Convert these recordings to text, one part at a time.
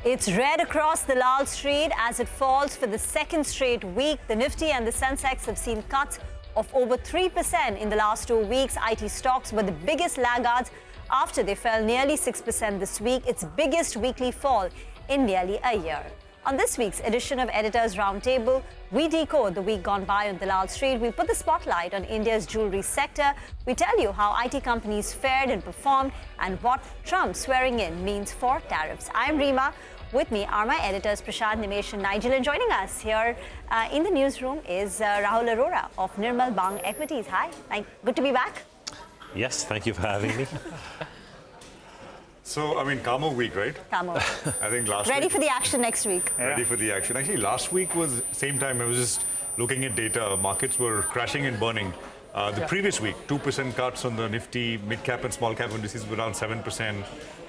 It's red across the Dalal Street as it falls for the second straight week. The Nifty and the sensex have seen cuts of over 3% in the last 2 weeks. IT stocks were the biggest laggards after they fell nearly 6% this week, its biggest weekly fall in nearly a year. On this week's edition of Editor's Roundtable, we decode the week gone by on Dalal Street. We put the spotlight on India's jewelry sector. We tell you how IT companies fared and performed and what Trump swearing in means for tariffs. I'm Reema. With me are my editors Prashad, Nimesh and Nigel. And joining us here in the newsroom is Rahul Arora of Nirmal Bang Equities. Hi, good to be back. Yes, thank you for having me. So, I mean, calmer week, right? Calmer. I think last Ready week... for the action next week. Ready for the action. Actually, last week was same time. I was just looking at data. Markets were crashing and burning. The previous week, 2% cuts on the Nifty, mid-cap and small-cap indices were around 7%.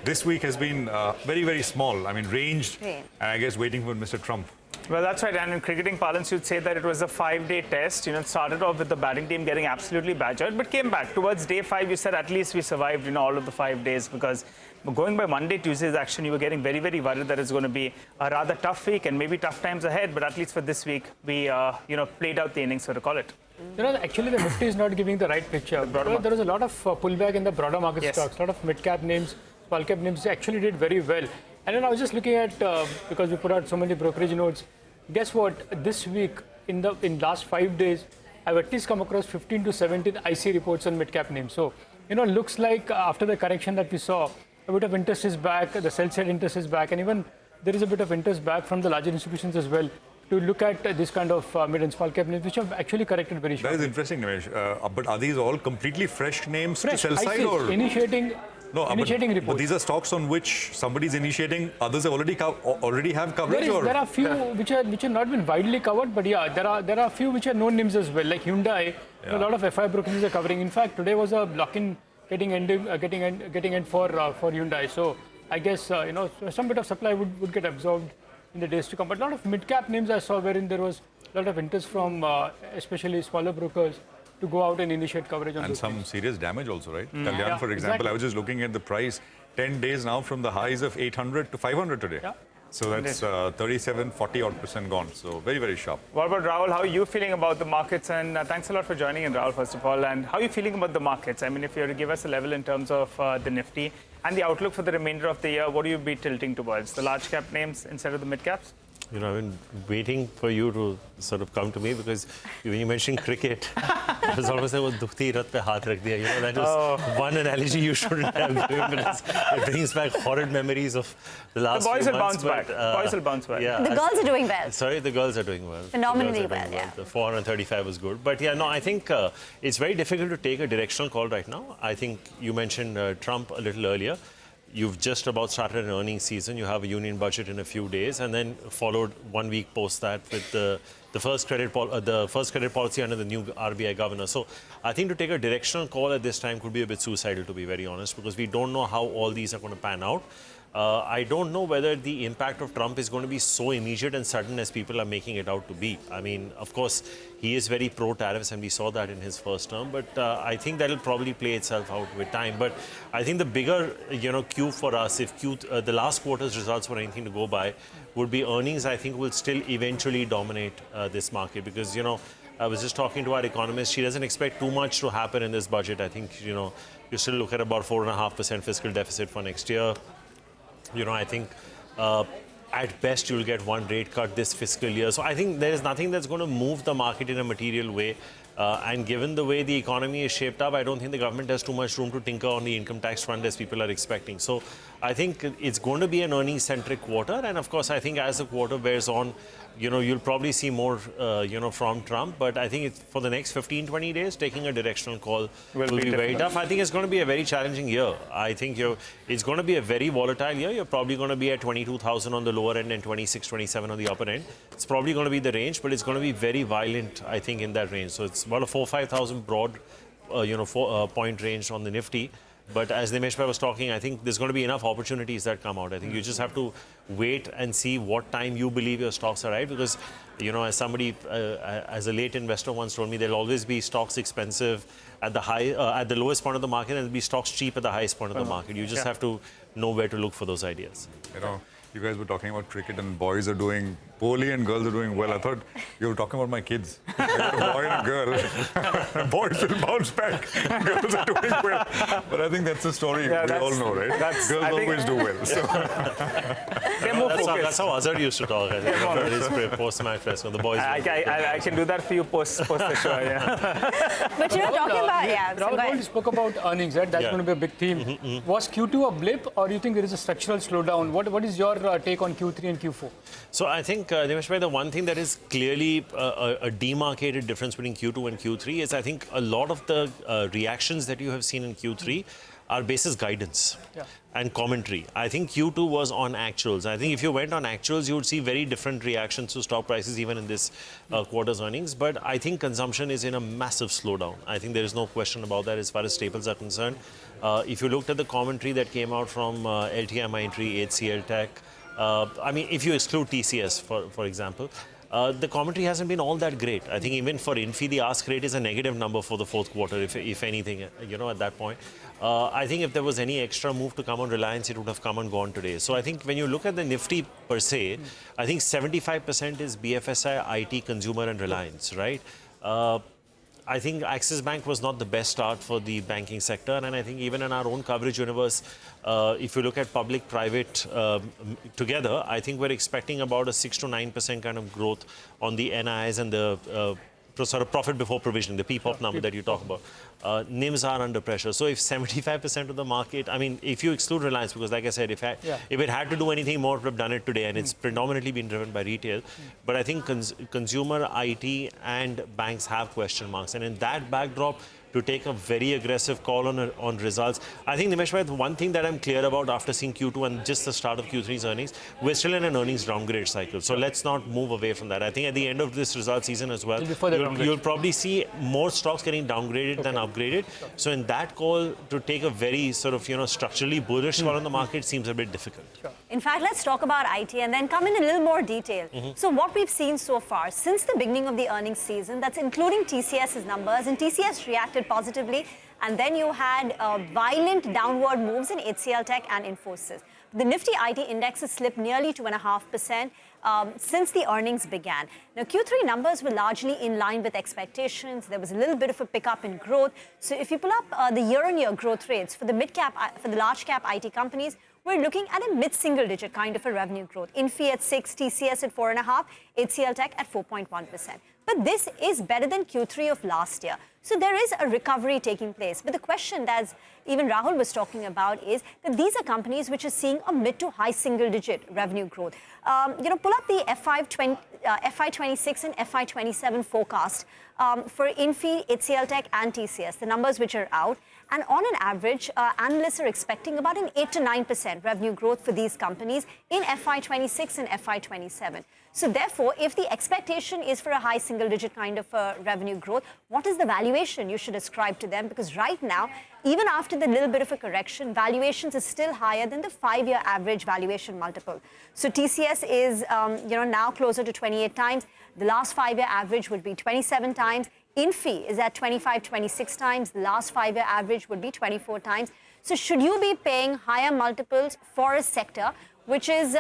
This week has been very, very small. I mean, ranged, and I guess waiting for Mr. Trump. Well, that's right. And in cricketing parlance, you'd say that it was a 5-day test. It started off with the batting team getting absolutely badgered, but came back. Towards day 5, you said at least we survived, all of the 5 days, because going by Monday, Tuesday's action, you were getting very, very worried that it's going to be a rather tough week and maybe tough times ahead. But at least for this week, we, played out the innings, so to call it. Actually, the Nifty is not giving the right picture. There was a lot of pullback in the broader market stocks. A lot of mid-cap names, small-cap names actually did very well. And then I was just looking at, because we put out so many brokerage notes, guess what? This week, in last 5 days, I've at least come across 15 to 17 IC reports on mid-cap names. So, looks like after the correction that we saw, a bit of interest is back, the sell-side interest is back, and even there is a bit of interest back from the larger institutions as well to look at this kind of mid and small cap names, which have actually corrected very sharply. That is interesting, Nimesh. But are these all completely fresh names to sell side ICs, or initiating reports? But these are stocks on which somebody is initiating. Others have already have coverage. There are few which have not been widely covered, but yeah, there are few which are known names as well, like Hyundai. A lot of FI brokerages are covering. In fact, today was a lock-in getting end for Hyundai. So I guess some bit of supply would get absorbed in the days to come. But a lot of mid-cap names I saw wherein there was a lot of interest from especially smaller brokers to go out and initiate coverage on and those some names. Serious damage also, right? Kalyan, for example, I was just looking at the price 10 days now from the highs of 800 to 500 today. Yeah. So that's 37-40% gone. So very, very sharp. What about Rahul? How are you feeling about the markets? And thanks a lot for joining in, Rahul, first of all. And how are you feeling about the markets? I mean, if you were to give us a level in terms of the Nifty and the outlook for the remainder of the year, what do you be tilting towards? The large cap names instead of the mid caps? I've been waiting for you to sort of come to me because when you mentioned cricket, it was almost like "Dukhti rath pe haath rakh diya." That was one analogy you shouldn't have given because it brings back horrid memories of the last few months. The boys will bounce back. Yeah, the girls are doing well. Sorry, the girls are doing well. Phenomenally well, yeah. The 435 was good. But I think it's very difficult to take a directional call right now. I think you mentioned Trump a little earlier. You've just about started an earnings season. You have a union budget in a few days, and then followed 1 week post that with the first credit policy under the new RBI governor. So I think to take a directional call at this time could be a bit suicidal, to be very honest, because we don't know how all these are going to pan out. I don't know whether the impact of Trump is going to be so immediate and sudden as people are making it out to be. I mean, of course, he is very pro-tariffs, and we saw that in his first term. But I think that will probably play itself out with time. But I think the bigger, cue for us, if the last quarter's results were anything to go by, would be earnings. I think will still eventually dominate this market because, I was just talking to our economist. She doesn't expect too much to happen in this budget. I think, you still look at about 4.5% fiscal deficit for next year. I think at best you'll get one rate cut this fiscal year. So I think there is nothing that's going to move the market in a material way. And given the way the economy is shaped up, I don't think the government has too much room to tinker on the income tax front as people are expecting. So I think it's going to be an earnings-centric quarter. And of course, I think as the quarter wears on, you'll probably see more, from Trump. But I think for the next 15-20 days, taking a directional call will be very tough. I think it's going to be a very challenging year. I think it's going to be a very volatile year. You're probably going to be at 22,000 on the lower end and 26, 27 on the upper end. It's probably going to be the range, but it's going to be very violent, I think, in that range. So it's about a 4,000-5,000 broad, point range on the Nifty. But as Nimesh was talking, I think there's going to be enough opportunities that come out. I think you just have to wait and see what time you believe your stocks are right. Because, as somebody, as a late investor once told me, there'll always be stocks expensive at the lowest point of the market, and there'll be stocks cheap at the highest point of the market. You just have to know where to look for those ideas. you guys were talking about cricket and boys are doing poorly and girls are doing well. I thought you were talking about my kids. I got a boy and a girl. Boys will bounce back. Girls are doing well. But I think that's a story we all know, right? Girls always do well. So. They're more focused. That's how Azhar used to talk. I think post-match press when the boys. I can do that for you post the show. Yeah. But you're talking about Rahul spoke about earnings, right? That's going to be a big theme. Was Q2 a blip, or do you think there is a structural slowdown? What is your take on Q3 and Q4? So I think, Nimesh bhai, the one thing that is clearly a demarcated difference between Q2 and Q3 is I think a lot of the reactions that you have seen in Q3 are basis guidance and commentary. I think Q2 was on actuals. I think if you went on actuals, you would see very different reactions to stock prices even in this quarter's earnings. But I think consumption is in a massive slowdown. I think there is no question about that as far as staples are concerned. If you looked at the commentary that came out from LTI Mindtree, HCL Tech, I mean, if you exclude TCS, for example, the commentary hasn't been all that great. I think even for Infi, the ask rate is a negative number for the fourth quarter, if anything, at that point. I think if there was any extra move to come on Reliance, it would have come and gone today. So I think when you look at the Nifty per se, I think 75% is BFSI, IT, consumer and Reliance, right? I think Axis Bank was not the best start for the banking sector. And I think even in our own coverage universe, if you look at public-private together, I think we're expecting about a 6 to 9% kind of growth on the NIs and the sort of profit before provisioning, the PPOP number that you talk about. NIMs are under pressure. So if 75% of the market, I mean, if you exclude Reliance, because like I said, if it had to do anything more, it would have done it today, and it's predominantly been driven by retail. But I think consumer, IT and banks have question marks. And in that backdrop, to take a very aggressive call on results. I think, Nimesh bhai, the one thing that I'm clear about after seeing Q2 and just the start of Q3's earnings, we're still in an earnings downgrade cycle. So let's not move away from that. I think at the end of this result season as well, you'll probably see more stocks getting downgraded than upgraded. So in that call, to take a very sort of, structurally bullish call on the market seems a bit difficult. In fact, let's talk about IT and then come in a little more detail. So what we've seen so far since the beginning of the earnings season, that's including TCS's numbers, and TCS reacted positively, and then you had violent downward moves in HCL Tech and Infosys. The Nifty IT index has slipped nearly 2.5% since the earnings began. Now, Q3 numbers were largely in line with expectations. There was a little bit of a pickup in growth. So if you pull up the year-on-year growth rates for the mid-cap, for the large-cap IT companies, we're looking at a mid-single-digit kind of a revenue growth. Infi at 6, TCS at 4.5, HCL Tech at 4.1%. But this is better than Q3 of last year. So there is a recovery taking place. But the question that even Rahul was talking about is that these are companies which are seeing a mid to high single-digit revenue growth. Pull up the FY26 and FY27 forecast for Infi, HCL Tech and TCS, the numbers which are out. And on an average, analysts are expecting about an 8 to 9% revenue growth for these companies in FY26 and FY27. So therefore, if the expectation is for a high single-digit kind of revenue growth, what is the valuation you should ascribe to them? Because right now, even after the little bit of a correction, valuations are still higher than the 5-year average valuation multiple. So TCS is, now closer to 28 times. The last 5-year average would be 27 times. Infi is at 25, 26 times. The last 5-year average would be 24 times. So should you be paying higher multiples for a sector which is,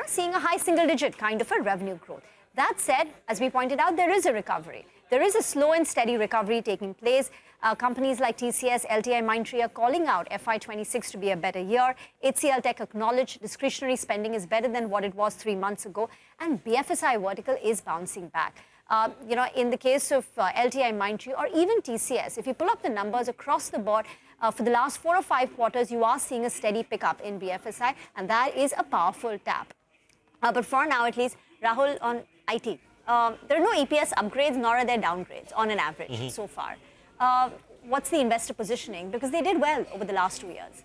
seeing a high single-digit kind of a revenue growth? That said, as we pointed out, there is a recovery. There is a slow and steady recovery taking place. Companies like TCS, LTI Mindtree are calling out FY26 to be a better year. HCL Tech acknowledged discretionary spending is better than what it was 3 months ago. And BFSI vertical is bouncing back. In the case of LTI Mindtree or even TCS, if you pull up the numbers across the board, for the last 4 or 5 quarters, you are seeing a steady pickup in BFSI, and that is a powerful tap. But for now, at least, Rahul, on IT, there are no EPS upgrades, nor are there downgrades on an average so far. What's the investor positioning? Because they did well over the last 2 years.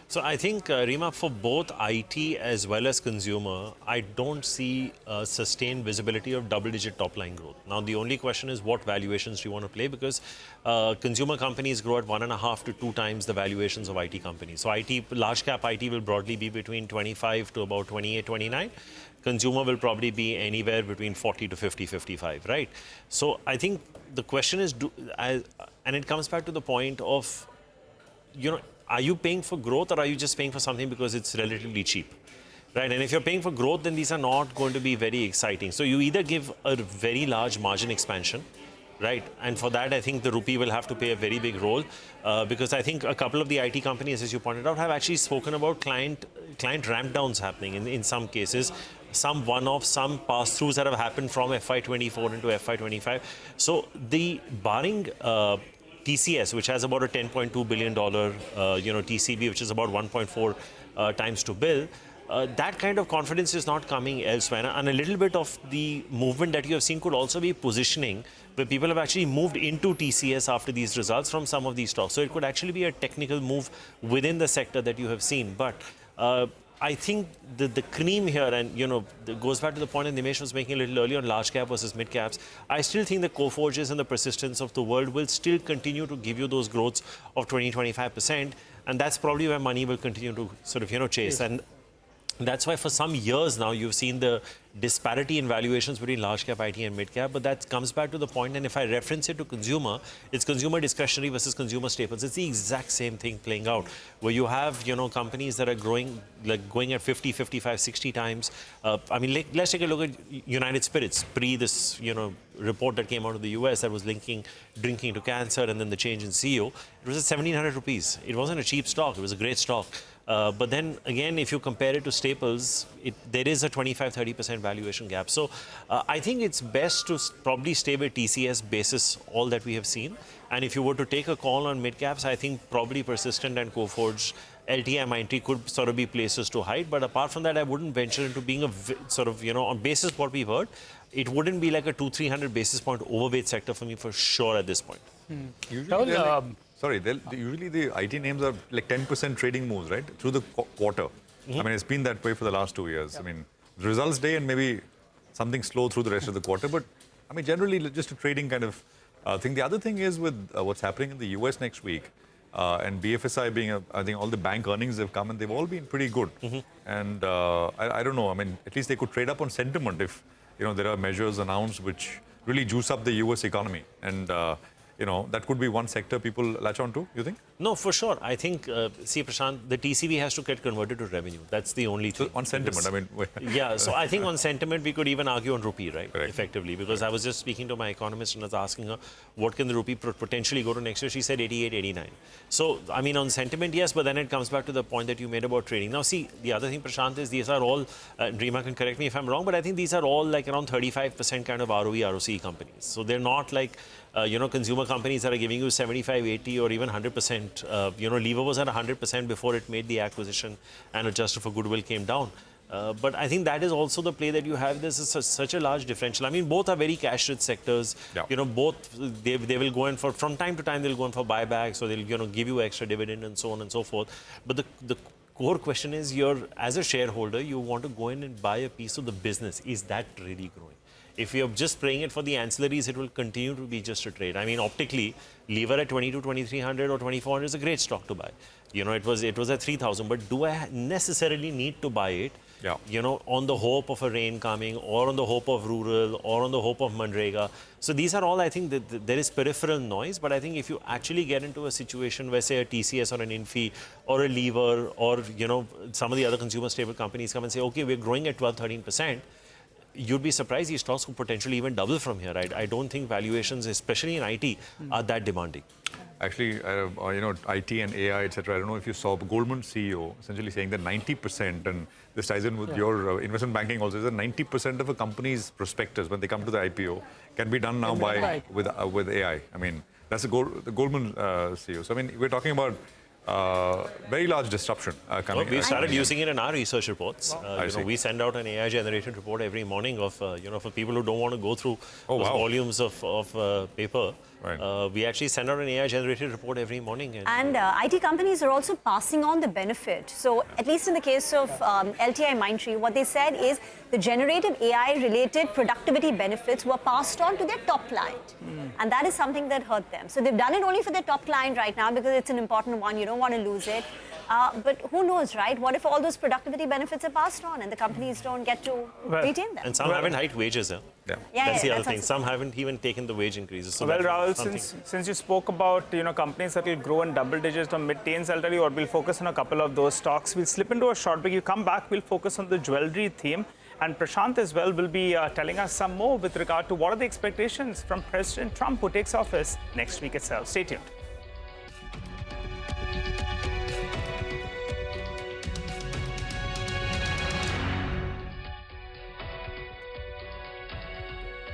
So I think, Reema, for both IT as well as consumer, I don't see sustained visibility of double-digit top-line growth. Now, the only question is what valuations do you want to play? Because consumer companies grow at 1.5 to 2 times the valuations of IT companies. So large-cap IT will broadly be between 25 to about 28, 29. Consumer will probably be anywhere between 40 to 50, 55, right? So I think the question is, and it comes back to the point of, are you paying for growth or are you just paying for something because it's relatively cheap? Right, and if you're paying for growth, then these are not going to be very exciting. So you either give a very large margin expansion, right? And for that, I think the rupee will have to play a very big role because I think a couple of the IT companies, as you pointed out, have actually spoken about client ramp downs happening in some cases. Some one-offs, some pass-throughs that have happened from FY24 into FY25. So the barring TCS, which has about a $10.2 billion, TCB, which is about 1.4 times to bill, that kind of confidence is not coming elsewhere. And a little bit of the movement that you have seen could also be positioning, where people have actually moved into TCS after these results from some of these stocks. So it could actually be a technical move within the sector that you have seen. But I think the cream here, and goes back to the point that Nimesh was making a little earlier on large cap versus mid caps. I still think the Coforges and the Persistence of the world will still continue to give you those growths of 20-25%, and that's probably where money will continue to sort of chase. Yes. And that's why for some years now you've seen the disparity in valuations between large cap IT and mid cap, but that comes back to the point, and if I reference it to consumer, it's consumer discretionary versus consumer staples. It's the exact same thing playing out, where you have companies that are growing, like going at 50, 55, 60 times. I mean, let's take a look at United Spirits pre this report that came out of the US that was linking drinking to cancer, and then the change in CEO. It was at 1,700 rupees. It wasn't a cheap stock. It was a great stock. But then again, if you compare it to staples, there is a 25-30% valuation gap. So I think it's best to probably stay with TCS basis all that we have seen. And if you were to take a call on mid caps, I think probably Persistent and Coforge, LTI, Mindtree could sort of be places to hide. But apart from that, I wouldn't venture into being a sort of, on basis what we've heard, it wouldn't be like a 200-300 basis point overweight sector for me for sure at this point. Usually usually the IT names are like 10% trading moves, right? Through the quarter. I mean, it's been that way for the last 2 years. I mean, results day and maybe something slow through the rest of the quarter. But I mean, generally just a trading kind of thing. The other thing is with what's happening in the US next week and BFSI being, I think all the bank earnings have come and they've all been pretty good. And I don't know, I mean, at least they could trade up on sentiment if, there are measures announced which really juice up the US economy. And that could be one sector people latch on to, you think? No, for sure. I think, see, Prashant, the TCV has to get converted to revenue. That's the only thing. So on sentiment, I mean... Yeah, so I think on sentiment, we could even argue on rupee, right? Correct. Effectively, because I was just speaking to my economist and I was asking her, what can the rupee potentially go to next year? She said 88, 89. So, I mean, on sentiment, yes, but then it comes back to the point that you made about trading. Now, see, the other thing, Prashant, is these are all, Reema can correct me if I'm wrong, but I think these are all like around 35% kind of ROE, ROCE companies. So they're not like, consumer companies that are giving you 75, 80 or even 100%. Lever was at 100% before it made the acquisition and adjusted for goodwill came down. But I think that is also the play that you have. This is such a large differential. I mean, both are very cash-rich sectors. Yeah. Both, they will go in for, from time to time, they'll go in for buybacks or they'll, give you extra dividend and so on and so forth. But the core question is, as a shareholder, you want to go in and buy a piece of the business. Is that really growing? If you're just playing it for the ancillaries, it will continue to be just a trade. I mean, optically, lever at 2,300 or 2,400 is a great stock to buy. It was at 3,000, but do I necessarily need to buy it? Yeah. On the hope of a rain coming, or on the hope of rural, or on the hope of Manrega. So these are all, I think, that there is peripheral noise. But I think if you actually get into a situation where, say, a TCS or an Infi or a lever or, some of the other consumer stable companies come and say, okay, we're growing at 12-13%. You'd be surprised these stocks could potentially even double from here. I don't think valuations, especially in IT, are that demanding. Actually, IT and AI, etc. I don't know if you saw Goldman CEO essentially saying that 90%, and this ties in with your investment banking also, is that 90% of a company's prospectus when they come to the IPO can be done now with AI. I mean, that's the Goldman CEO. So I mean, we're talking about very large disruption coming. We started using it in our research reports. We send out an AI-generated report every morning of, for people who don't want to go through those volumes of paper. Right. We actually send out an AI-generated report every morning. And IT companies are also passing on the benefit. So at least in the case of LTI Mindtree, what they said is the generative AI-related productivity benefits were passed on to their top client. And that is something that hurt them. So they've done it only for their top client right now because it's an important one. You don't don't want to lose it. But who knows, right? What if all those productivity benefits are passed on and the companies don't get to retain them? And some haven't hiked wages. That's the other thing. Some haven't even taken the wage increases. So well, Rahul, since you spoke about companies that will grow in double digits or mid-teens, I'll tell you what, we'll focus on a couple of those stocks. We'll slip into a short break. You come back, we'll focus on the jewelry theme. And Prashant as well will be telling us some more with regard to what are the expectations from President Trump, who takes office next week itself. Stay tuned.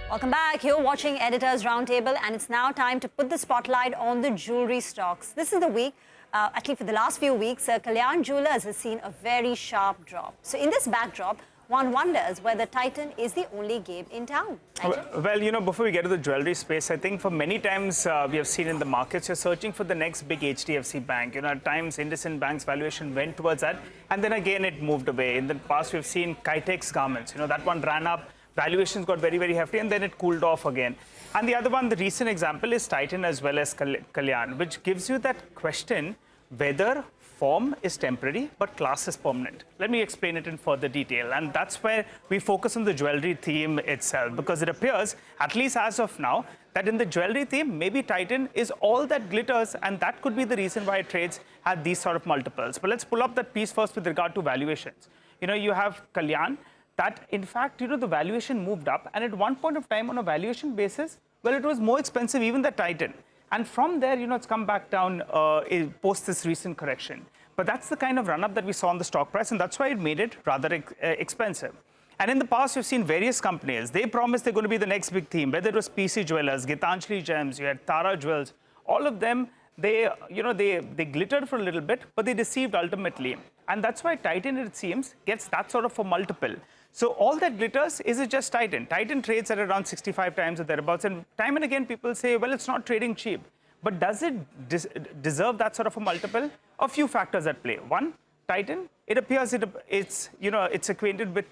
Welcome back. You're watching Editor's Roundtable, and it's now time to put the spotlight on the jewelry stocks. This is the week, at least for the last few weeks, Kalyan Jewellers has seen a very sharp drop. So in this backdrop, one wonders whether Titan is the only game in town. Well, before we get to the jewelry space, I think for many times we have seen in the markets, you're searching for the next big HDFC bank. At times, IndusInd Bank's valuation went towards that, and then again it moved away. In the past, we've seen Kitex Garments. That one ran up. Valuations got very, very hefty, and then it cooled off again. And the other one, the recent example, is Titan as well as Kalyan, which gives you that question whether form is temporary, but class is permanent. Let me explain it in further detail. And that's where we focus on the jewelry theme itself, because it appears, at least as of now, that in the jewelry theme, maybe Titan is all that glitters, and that could be the reason why it trades at these sort of multiples. But let's pull up that piece first with regard to valuations. You have Kalyan, that in fact, the valuation moved up, and at one point of time on a valuation basis, well, it was more expensive even than Titan. And from there, it's come back down post this recent correction. But that's the kind of run-up that we saw on the stock price, and that's why it made it rather expensive. And in the past, you've seen various companies. They promised they're going to be the next big theme, whether it was PC Jewelers, Gitanjali Gems, you had Tara Jewels, all of them, they glittered for a little bit, but they deceived ultimately. And that's why Titan, it seems, gets that sort of a multiple. So all that glitters, is it just Titan? Titan trades at around 65 times or thereabouts. And time and again, people say, well, it's not trading cheap. But does it deserve that sort of a multiple? A few factors at play. One, Titan, it appears it's acquainted with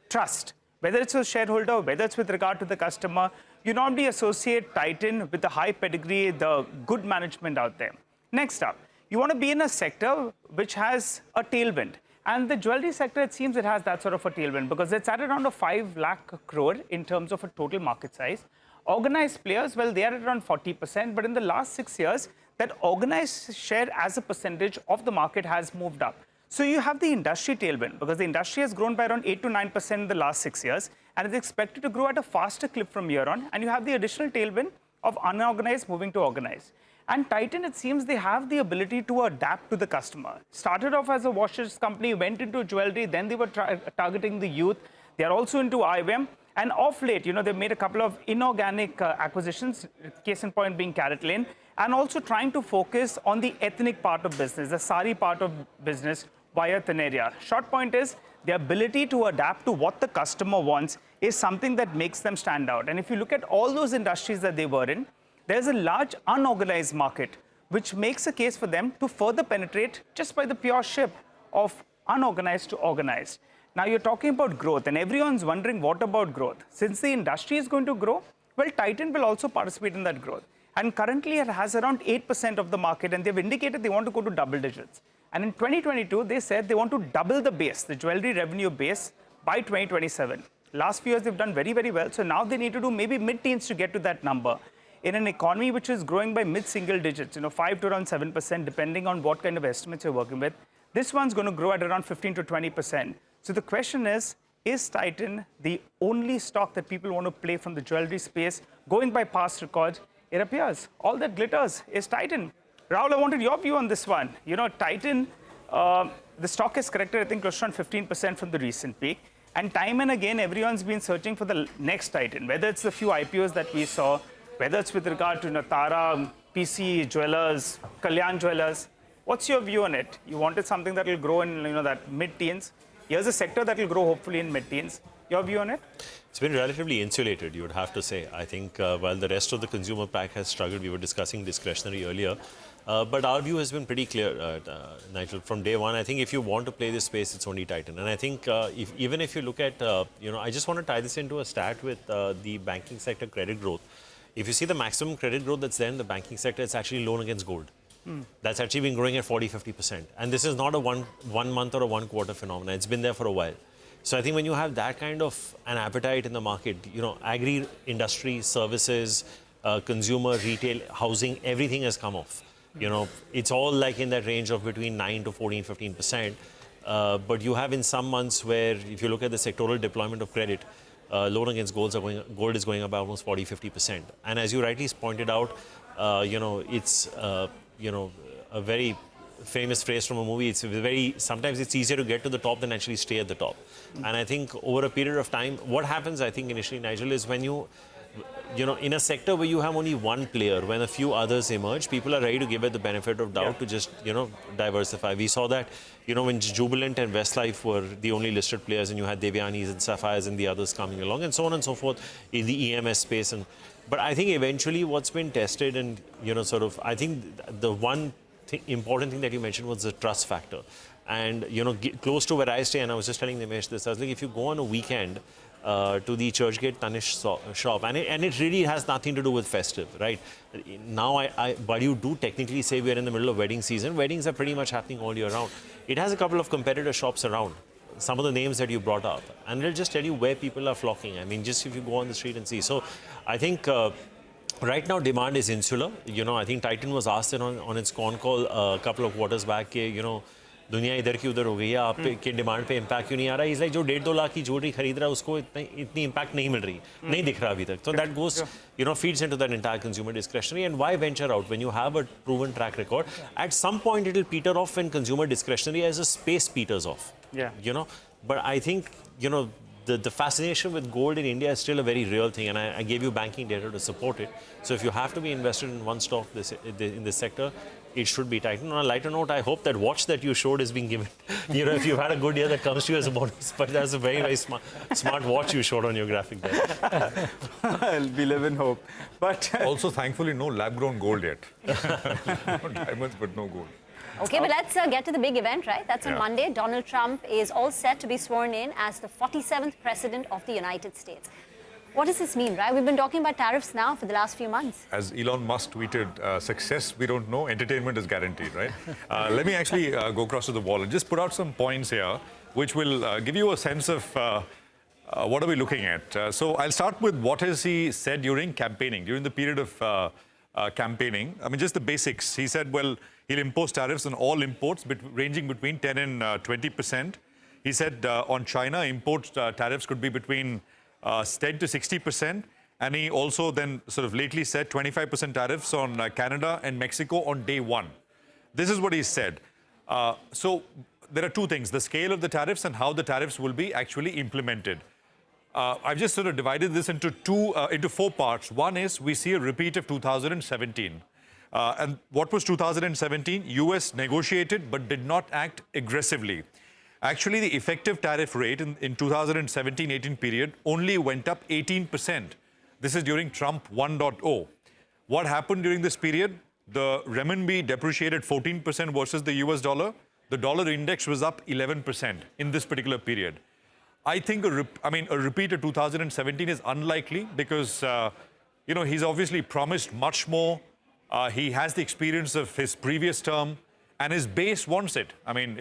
trust. Whether it's a shareholder, whether it's with regard to the customer, you normally associate Titan with the high pedigree, the good management out there. Next up, you want to be in a sector which has a tailwind. And the jewelry sector, it seems it has that sort of a tailwind because it's at around a 5 lakh crore in terms of a total market size. Organized players, well, they are at around 40%, but in the last 6 years, that organized share as a percentage of the market has moved up. So you have the industry tailwind because the industry has grown by around 8 to 9% in the last 6 years and is expected to grow at a faster clip from here on. And you have the additional tailwind of unorganized moving to organized. And Titan, it seems they have the ability to adapt to the customer. Started off as a watches company, went into jewelry, then they were targeting the youth. They are also into IWM. And of late, they've made a couple of inorganic acquisitions, case in point being Carrot Lane, and also trying to focus on the ethnic part of business, the sari part of business via Taneria. Short point is the ability to adapt to what the customer wants is something that makes them stand out. And if you look at all those industries that they were in, there's a large unorganized market, which makes a case for them to further penetrate just by the pure shift of unorganized to organized. Now, you're talking about growth, and everyone's wondering, what about growth? Since the industry is going to grow, well, Titan will also participate in that growth. And currently, it has around 8% of the market, and they've indicated they want to go to double digits. And in 2022, they said they want to double the base, the jewelry revenue base, by 2027. Last few years, they've done very, very well. So now they need to do maybe mid-teens to get to that number. In an economy which is growing by mid-single digits, 5 to around 7%, depending on what kind of estimates you're working with, this one's going to grow at around 15 to 20%. So the question is Titan the only stock that people want to play from the jewelry space? Going by past records, it appears all that glitters is Titan. Rahul, I wanted your view on this one. Titan, the stock has corrected, I think, close to around 15% from the recent peak. And time and again, everyone's been searching for the next Titan, whether it's the few IPOs that we saw, whether it's with regard to Tara, PC Jewelers, Kalyan Jewelers. What's your view on it? You wanted something that will grow in that mid-teens. Here's a sector that will grow hopefully in mid-teens. Your view on it? It's been relatively insulated, you would have to say. I think while the rest of the consumer pack has struggled, we were discussing discretionary earlier. But our view has been pretty clear, Nigel, from day one. I think if you want to play this space, it's only Titan. And I think even if you look at, I just want to tie this into a stat with the banking sector credit growth. If you see the maximum credit growth that's there in the banking sector, it's actually loan against gold. That's actually been growing at 40-50%. And this is not a one month or a 1 quarter phenomenon. It's been there for a while. So I think when you have that kind of an appetite in the market, agri industry, services, consumer, retail, housing, everything has come off. It's all like in that range of between 9 to 14, 15%. But you have in some months where, if you look at the sectoral deployment of credit, loan against gold is going up by almost 40-50%. And as you rightly pointed out, it's a very famous phrase from a movie. Sometimes it's easier to get to the top than actually stay at the top. And I think over a period of time, what happens, I think initially, Nigel, is when in a sector where you have only one player, when a few others emerge, people are ready to give it the benefit of doubt to just, diversify. We saw that, when Jubilant and Westlife were the only listed players, and you had Devyani's and Sapphires and the others coming along, and so on and so forth in the EMS space. But I think eventually what's been tested and, I think the one important thing that you mentioned was the trust factor. And, close to where I stay, and I was just telling Nimesh this, I was like, if you go on a weekend to the Churchgate Tanish shop, and it really has nothing to do with festive, right? Now, but you do technically say we're in the middle of wedding season. Weddings are pretty much happening all year round. It has a couple of competitor shops around, some of the names that you brought up, and it'll just tell you where people are flocking. I mean, just if you go on the street and see. So I think right now demand is insular. I think Titan was asked on its con call a couple of quarters back, दुनिया इधर की उधर हो गई है, आपके demand पे impact क्यों नहीं आ रहा है? इज लाइक जो 1.5-2 लाख की ज्वेलरी खरीद रहा है उसको इतनी इम्पैक्ट नहीं मिल रही, नहीं दिख रहा अभी तक. So that goes, feeds into that entire consumer discretionary. And why venture out when you have a proven track record? At some point it'll peter off when consumer discretionary as a space peters off. But I think the fascination with gold in India is still a very real thing, and I gave you banking data to support it. So if you have to be invested in one stock in this sector, it should be Titan. On a lighter note, I hope that watch that you showed is being given. If you've had a good year, that comes to you as a bonus. But that's a very, very smart watch you showed on your graphic there. We live in hope. But also, thankfully, no lab-grown gold yet. No diamonds, but no gold. Okay, but let's get to the big event, right? That's on Monday. Donald Trump is all set to be sworn in as the 47th President of the United States. What does this mean, right? We've been talking about tariffs now for the last few months. As Elon Musk tweeted, success we don't know, entertainment is guaranteed, right? Let me actually go across to the wall and just put out some points here, which will give you a sense of what are we looking at. So I'll start with what has he said during campaigning, during the period of campaigning. I mean, just the basics. He said, well, he'll impose tariffs on all imports ranging between 10 and 20%. He said on China, import tariffs could be between 10 to 60%, and he also then sort of lately said 25% tariffs on Canada and Mexico on day one. This is what he said. So there are two things, the scale of the tariffs and how the tariffs will be actually implemented. I've just sort of divided this into four parts. One is we see a repeat of 2017. And what was 2017? US negotiated but did not act aggressively. Actually, the effective tariff rate in 2017-18 period only went up 18%. This is during Trump 1.0. What happened during this period? The renminbi depreciated 14% versus the US dollar. The dollar index was up 11% in this particular period. I think a repeat of 2017 is unlikely because, he's obviously promised much more. He has the experience of his previous term. And his base wants it. I mean,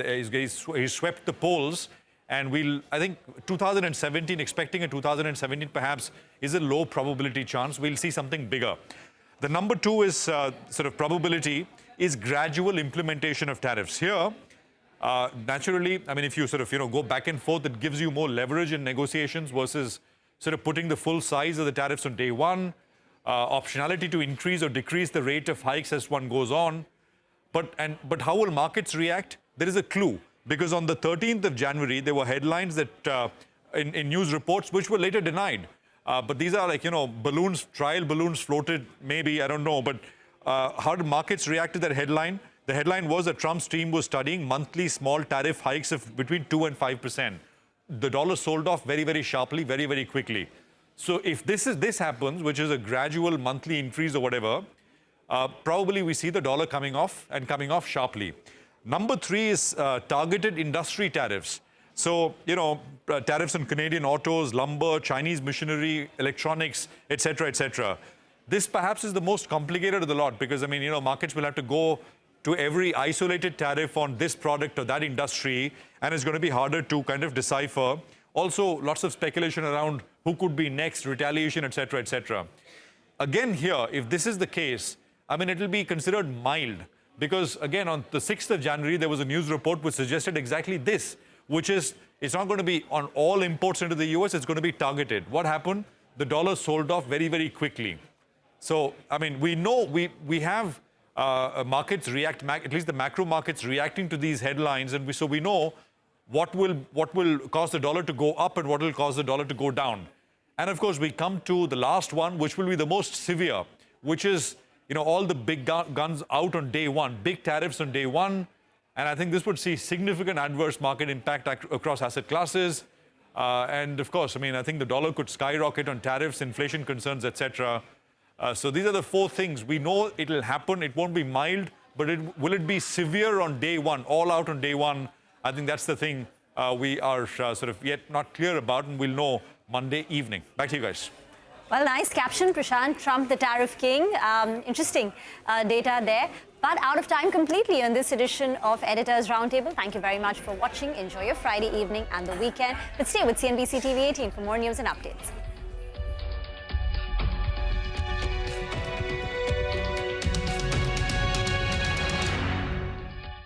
he's swept the polls, and I think 2017, expecting a 2017 perhaps is a low probability chance. We'll see something bigger. The number two is sort of probability is gradual implementation of tariffs. Here, naturally, I mean, if you sort of, go back and forth, it gives you more leverage in negotiations versus sort of putting the full size of the tariffs on day one, optionality to increase or decrease the rate of hikes as one goes on. But how will markets react? There is a clue, because on the 13th of January, there were headlines that in news reports, which were later denied. But these are like, balloons, trial balloons floated, maybe, I don't know. But how did markets react to that headline? The headline was that Trump's team was studying monthly small tariff hikes of between 2 and 5%. The dollar sold off very, very sharply, very, very quickly. So if this happens, which is a gradual monthly increase or whatever, probably we see the dollar coming off sharply. Number three is targeted industry tariffs. So, tariffs on Canadian autos, lumber, Chinese machinery, electronics, etc., etc. this perhaps is the most complicated of the lot because, I mean, you know, markets will have to go to every isolated tariff on this product or that industry, and it's going to be harder to kind of decipher. Also, lots of speculation around who could be next, retaliation, etc., etc. Again here, if this is the case, I mean, it will be considered mild because, again, on the 6th of January, there was a news report which suggested exactly this, which is it's not going to be on all imports into the US, it's going to be targeted. What happened? The dollar sold off very, very quickly. So, I mean, we know we have markets react, at least the macro markets reacting to these headlines, and so we know what will cause the dollar to go up and what will cause the dollar to go down. And of course, we come to the last one, which will be the most severe, which is, you know, all the big guns out on day one, big tariffs on day one. And I think this would see significant adverse market impact across asset classes. And of course, I mean, I think the dollar could skyrocket on tariffs, inflation concerns, etc. So these are the 4 things. We know it will happen. It won't be mild, but will it be severe on day one, all out on day one? I think that's the thing we are sort of yet not clear about, and we'll know Monday evening. Back to you guys. Well, nice caption, Prashant. Trump, the tariff king. Interesting data there. But out of time completely on this edition of Editors Roundtable. Thank you very much for watching. Enjoy your Friday evening and the weekend. But stay with CNBC TV18 for more news and updates.